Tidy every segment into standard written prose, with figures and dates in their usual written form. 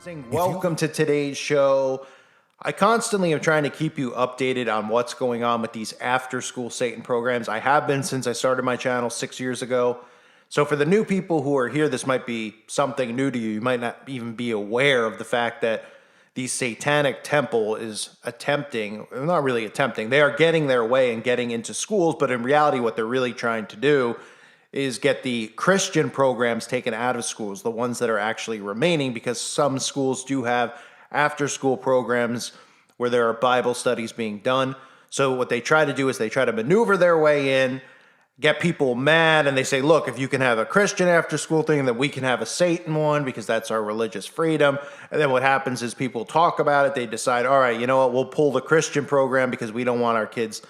Welcome to today's show. I constantly am trying to keep you updated on what's going on with these after-school Satan programs. I have been since I started my channel 6 years ago. So for the new people who are here, this might be something new to you. You might not even be aware of the fact that the Satanic Temple is attempting, not really attempting, they are getting their way and getting into schools, but in reality what they're really trying to do is get the Christian programs taken out of schools, the ones that are actually remaining, because some schools do have after-school programs where there are Bible studies being done. So what they try to do is they try to maneuver their way in, get people mad, and they say, look, if you can have a Christian after-school thing, then we can have a Satan one because that's our religious freedom. And then what happens is people talk about it. They decide, all right, you know what, we'll pull the Christian program because we don't want our kids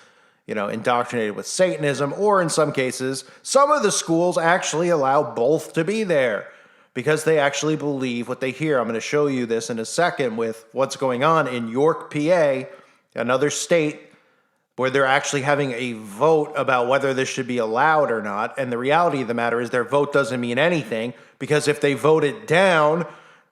indoctrinated with Satanism. Or in some cases, some of the schools actually allow both to be there because they actually believe what they hear. I'm going to show you this in a second with what's going on in York, PA, another state where they're actually having a vote about whether this should be allowed or not. And the reality of the matter is their vote doesn't mean anything because if they vote it down,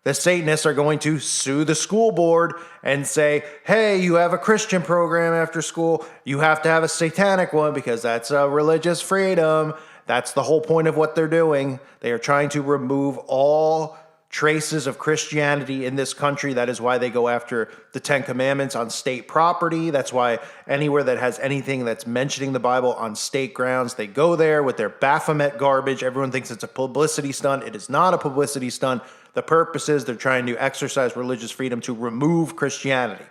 the Satanists are going to sue the school board and say, hey, you have a Christian program after school. You have to have a satanic one because that's a religious freedom. That's the whole point of what they're doing. They are trying to remove all traces of Christianity in this country. That is why they go after the Ten Commandments on state property. That's why anywhere that has anything that's mentioning the Bible on state grounds, they go there with their Baphomet garbage. Everyone thinks it's a publicity stunt. It is not a publicity stunt. The purpose is they're trying to exercise religious freedom to remove Christianity.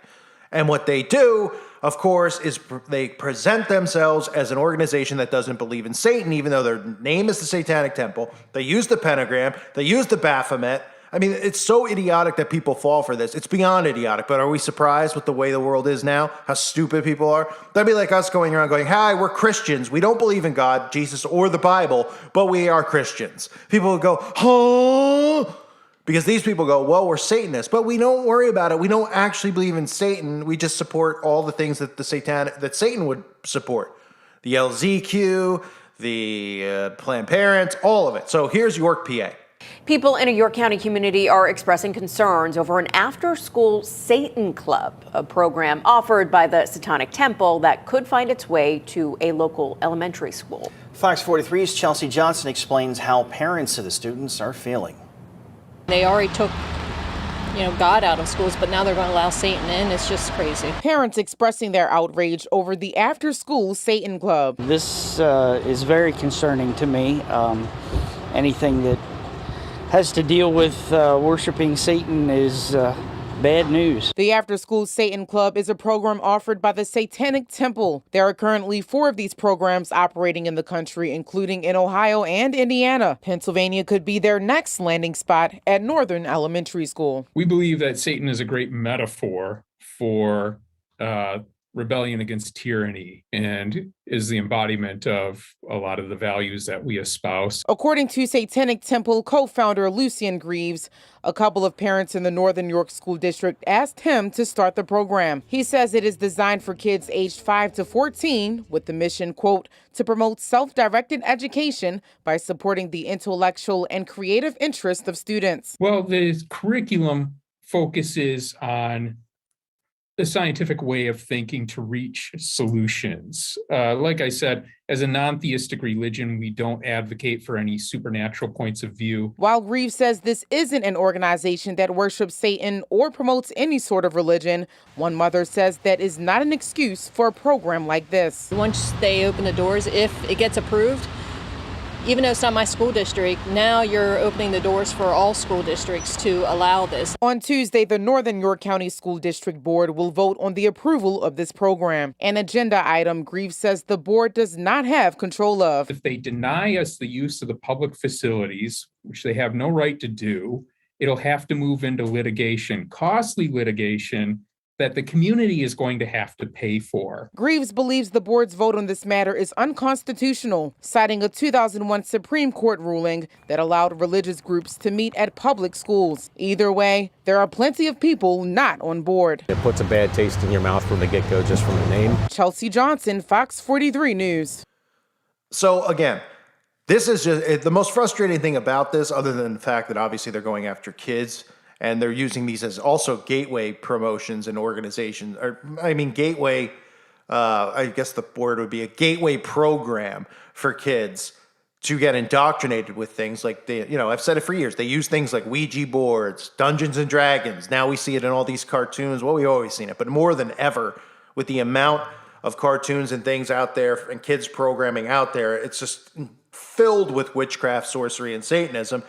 And what they do, of course, is they present themselves as an organization that doesn't believe in Satan, even though their name is the Satanic Temple. They use the pentagram. They use the Baphomet. I mean, it's so idiotic that people fall for this. It's beyond idiotic, but are we surprised with the way the world is now? How stupid people are? That'd be like us going around going, hi, we're Christians. We don't believe in God, Jesus, or the Bible, but we are Christians. People would go, huh? Because these people go, well, we're Satanists, but we don't worry about it. We don't actually believe in Satan. We just support all the things that that Satan would support. The LZQ, the Planned Parenthood, all of it. So here's York, PA. People in a York County community are expressing concerns over an after-school Satan Club, a program offered by the Satanic Temple that could find its way to a local elementary school. Fox 43's Chelsea Johnson explains how parents of the students are feeling. They already took, God out of schools, but now they're going to allow Satan in. It's just crazy. Parents expressing their outrage over the after-school Satan Club. This is very concerning to me. Anything that has to deal with worshiping Satan is bad news. The After-School Satan Club is a program offered by the Satanic Temple. There are currently 4 of these programs operating in the country, including in Ohio and Indiana. Pennsylvania could be their next landing spot at Northern Elementary School. We believe that Satan is a great metaphor for rebellion against tyranny and is the embodiment of a lot of the values that we espouse. According to Satanic Temple co-founder Lucian Greaves, a couple of parents in the Northern York School District asked him to start the program. He says it is designed for kids aged 5 to 14 with the mission, quote, to promote self-directed education by supporting the intellectual and creative interests of students. Well, the curriculum focuses on the scientific way of thinking to reach solutions. Like I said, as a non-theistic religion, we don't advocate for any supernatural points of view. While Greaves says this isn't an organization that worships Satan or promotes any sort of religion, one mother says that is not an excuse for a program like this. Once they open the doors, if it gets approved, even though it's not my school district, now you're opening the doors for all school districts to allow this. On Tuesday, the Northern York County School District Board will vote on the approval of this program. An agenda item Greaves says the board does not have control of. If they deny us the use of the public facilities, which they have no right to do, it'll have to move into litigation, costly litigation, that the community is going to have to pay for. Greaves believes the board's vote on this matter is unconstitutional, citing a 2001 Supreme Court ruling that allowed religious groups to meet at public schools. Either way, there are plenty of people not on board. It puts a bad taste in your mouth from the get-go just from the name. Chelsea Johnson, Fox 43 News. So again, this is just the most frustrating thing about this, other than the fact that obviously they're going after kids And they're using these as also gateway promotions and organizations, or gateway, I guess the word would be a gateway program for kids to get indoctrinated with things like I've said it for years. They use things like Ouija boards, Dungeons and Dragons. Now we see it in all these cartoons. Well, we've always seen it, but more than ever with the amount of cartoons and things out there and kids programming out there, it's just filled with witchcraft, sorcery, and Satanism.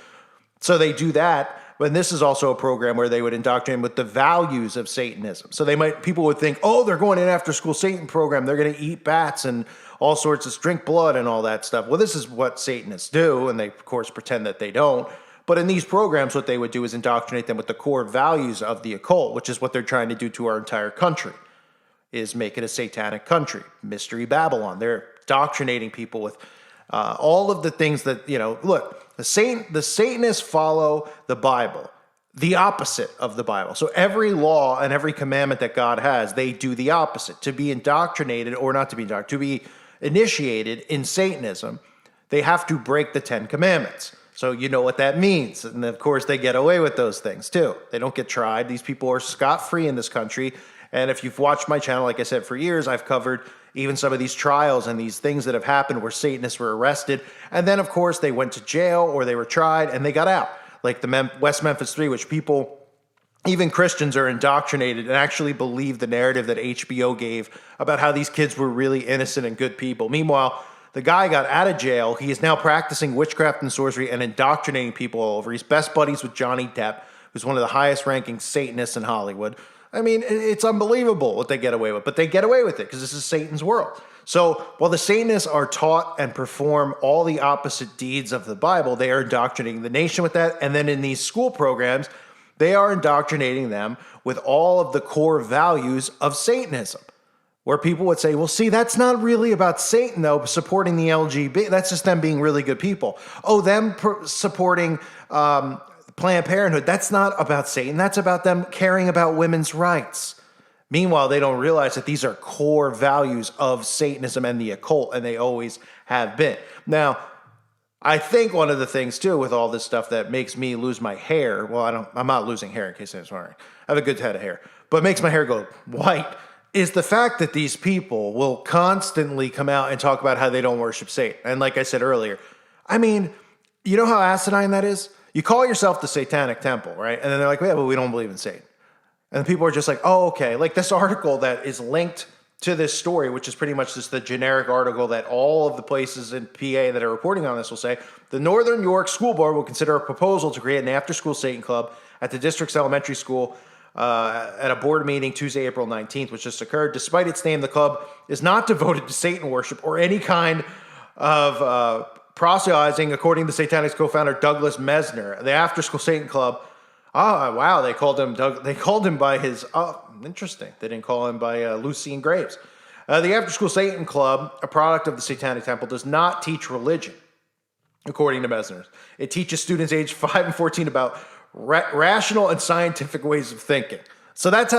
So they do that. But this is also a program where they would indoctrinate with the values of Satanism. So people would think, oh, they're going in after school Satan program. They're going to eat bats and all sorts of drink blood and all that stuff. Well, this is what Satanists do. And they, of course, pretend that they don't. But in these programs, what they would do is indoctrinate them with the core values of the occult, which is what they're trying to do to our entire country, is make it a satanic country. Mystery Babylon. They're indoctrinating people with all of the things that, look, the Satanists follow the Bible, the opposite of the Bible. So every law and every commandment that God has, they do the opposite. To be indoctrinated, or not to be indoctrinated, to be initiated in Satanism, they have to break the 10 Commandments. So you know what that means. And of course, they get away with those things too. They don't get tried. These people are scot-free in this country. And if you've watched my channel, like I said, for years, I've covered even some of these trials and these things that have happened where Satanists were arrested. And then, of course, they went to jail or they were tried and they got out. Like the West Memphis 3, which people, even Christians, are indoctrinated and actually believe the narrative that HBO gave about how these kids were really innocent and good people. Meanwhile, the guy got out of jail. He is now practicing witchcraft and sorcery and indoctrinating people all over. He's best buddies with Johnny Depp, who's one of the highest ranking Satanists in Hollywood. I mean, it's unbelievable what they get away with, but they get away with it because this is Satan's world. So while the Satanists are taught and perform all the opposite deeds of the Bible, they are indoctrinating the nation with that. And then in these school programs, they are indoctrinating them with all of the core values of Satanism, where people would say, well, see, that's not really about Satan, though, supporting the LGBT. That's just them being really good people. Oh, them supporting Planned Parenthood, that's not about Satan. That's about them caring about women's rights. Meanwhile, they don't realize that these are core values of Satanism and the occult, and they always have been. Now, I think one of the things, too, with all this stuff that makes me lose my hair, well, I'm not losing hair in case I was wondering. I have a good head of hair. But makes my hair go white is the fact that these people will constantly come out and talk about how they don't worship Satan. And like I said earlier, I mean, you know how asinine that is? You call yourself the Satanic Temple, right? And then they're like, yeah, but we don't believe in Satan. And people are just like, oh, okay. Like this article that is linked to this story, which is pretty much just the generic article that all of the places in PA that are reporting on this will say, the Northern York School Board will consider a proposal to create an after-school Satan club at the district's elementary school at a board meeting Tuesday, April 19th, which just occurred. Despite its name, the club is not devoted to Satan worship or any kind of proselytizing, according to Satanic's co-founder Douglas Mesner. The after-school Satan club, oh, wow, they called him by his, interesting. They didn't call him by Lucien Graves. The after-school Satan club, a product of the Satanic Temple, does not teach religion, according to Mesner. It teaches students aged 5 and 14 about rational and scientific ways of thinking. So that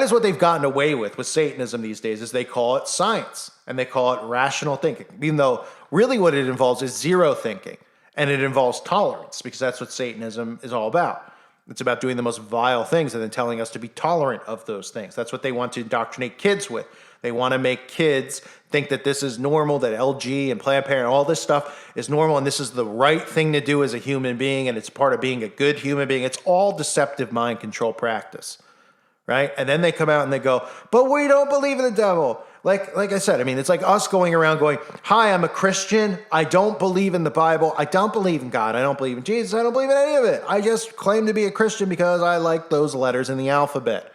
is what they've gotten away with Satanism these days, is they call it science and they call it rational thinking, even though really what it involves is zero thinking, and it involves tolerance, because that's what Satanism is all about. It's about doing the most vile things and then telling us to be tolerant of those things. That's what they want to indoctrinate kids with. They want to make kids think that this is normal, that LG and Planned Parenthood, all this stuff is normal, and this is the right thing to do as a human being, and it's part of being a good human being. It's all deceptive mind control practice, right? And then they come out and they go, but we don't believe in the devil. Like I said, I mean, it's like us going around going, hi, I'm a Christian. I don't believe in the Bible. I don't believe in God. I don't believe in Jesus. I don't believe in any of it. I just claim to be a Christian because I like those letters in the alphabet.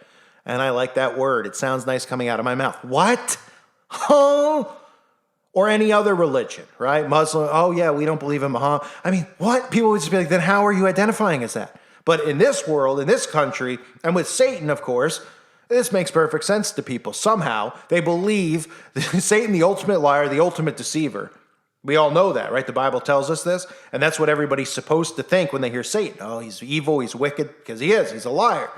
And I like that word. It sounds nice coming out of my mouth. What? Huh? Or any other religion, right? Muslim, oh yeah, we don't believe in Muhammad. I mean, what? People would just be like, then how are you identifying as that? But in this world, in this country, and with Satan, of course, this makes perfect sense to people. Somehow, they believe Satan, the ultimate liar, the ultimate deceiver. We all know that, right? The Bible tells us this, and that's what everybody's supposed to think when they hear Satan. Oh, he's evil, he's wicked, because he is. He's a liar.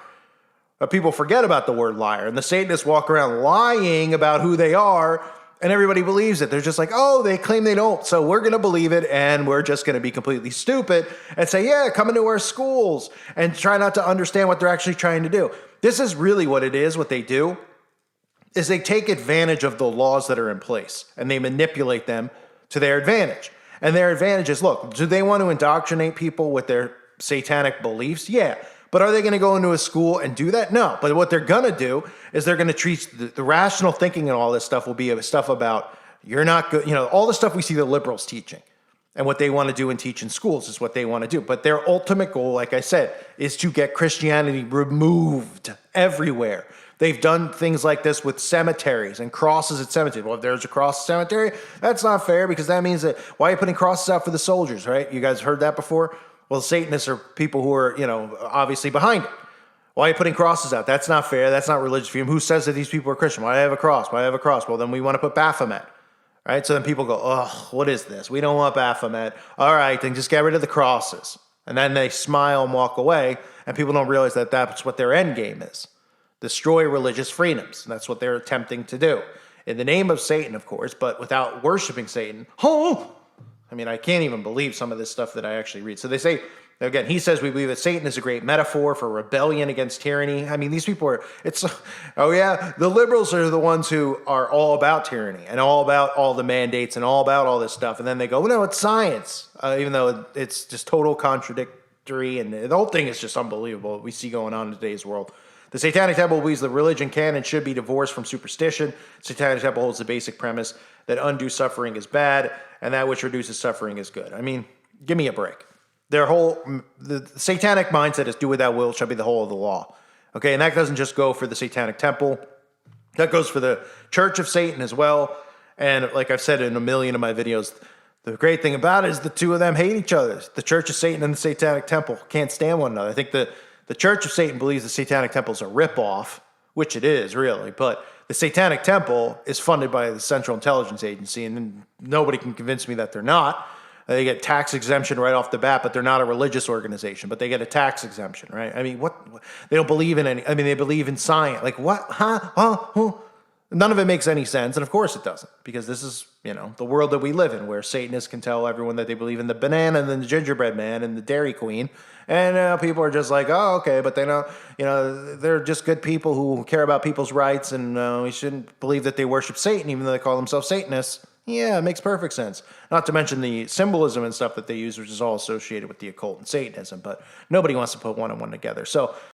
But people forget about the word liar, and the Satanists walk around lying about who they are And everybody believes it. They're just like, oh, they claim they don't. So we're going to believe it, and we're just going to be completely stupid and say, yeah, come into our schools, and try not to understand what they're actually trying to do. This is really what it is, what they do, is they take advantage of the laws that are in place, and they manipulate them to their advantage. And their advantage is, look, do they want to indoctrinate people with their satanic beliefs? Yeah. But are they going to go into a school and do that? No. But what they're going to do is they're going to treat the rational thinking and all this stuff will be stuff about you're not good. You know, all the stuff we see the liberals teaching and what they want to do and teach in schools is what they want to do. But their ultimate goal, like I said, is to get Christianity removed everywhere. They've done things like this with cemeteries and crosses at cemeteries. Well, if there's a cross at cemetery, that's not fair because that means that why are you putting crosses out for the soldiers, right? You guys heard that before? Well, Satanists are people who are, obviously behind it. Why are you putting crosses out? That's not fair. That's not religious freedom. Who says that these people are Christian? Why do I have a cross? Why do I have a cross? Well, then we want to put Baphomet, right? So then people go, oh, what is this? We don't want Baphomet. All right, then just get rid of the crosses. And then they smile and walk away, and people don't realize that that's what their end game is. Destroy religious freedoms. And that's what they're attempting to do. In the name of Satan, of course, but without worshiping Satan. Oh! I mean, I can't even believe some of this stuff that I actually read. So they say, again, he says we believe that Satan is a great metaphor for rebellion against tyranny. I mean, these people are, oh yeah, the liberals are the ones who are all about tyranny and all about all the mandates and all about all this stuff. And then they go, well, no, it's science, even though it's just total contradictory. And the whole thing is just unbelievable what we see going on in today's world. The Satanic Temple believes that religion can and should be divorced from superstition. Satanic Temple holds the basic premise that undue suffering is bad and that which reduces suffering is good. I mean, give me a break. The satanic mindset is do what thou wilt shall be the whole of the law. Okay, and that doesn't just go for the Satanic Temple. That goes for the Church of Satan as well. And like I've said in a million of my videos, the great thing about it is the two of them hate each other. The Church of Satan and the Satanic Temple can't stand one another. I think the Church of Satan believes the Satanic Temple is a ripoff, which it is, really. But the Satanic Temple is funded by the Central Intelligence Agency, and nobody can convince me that they're not. They get tax exemption right off the bat, but they're not a religious organization, but they get a tax exemption, right? I mean, what? They don't believe in any, I mean, they believe in science. Like, what? Huh? Huh? None of it makes any sense, and of course it doesn't, because this is, the world that we live in, where Satanists can tell everyone that they believe in the banana and the gingerbread man and the Dairy Queen, and people are just like, oh, okay, but they know, they're just good people who care about people's rights, and we shouldn't believe that they worship Satan, even though they call themselves Satanists. Yeah, it makes perfect sense. Not to mention the symbolism and stuff that they use, which is all associated with the occult and Satanism, but nobody wants to put one and one together. So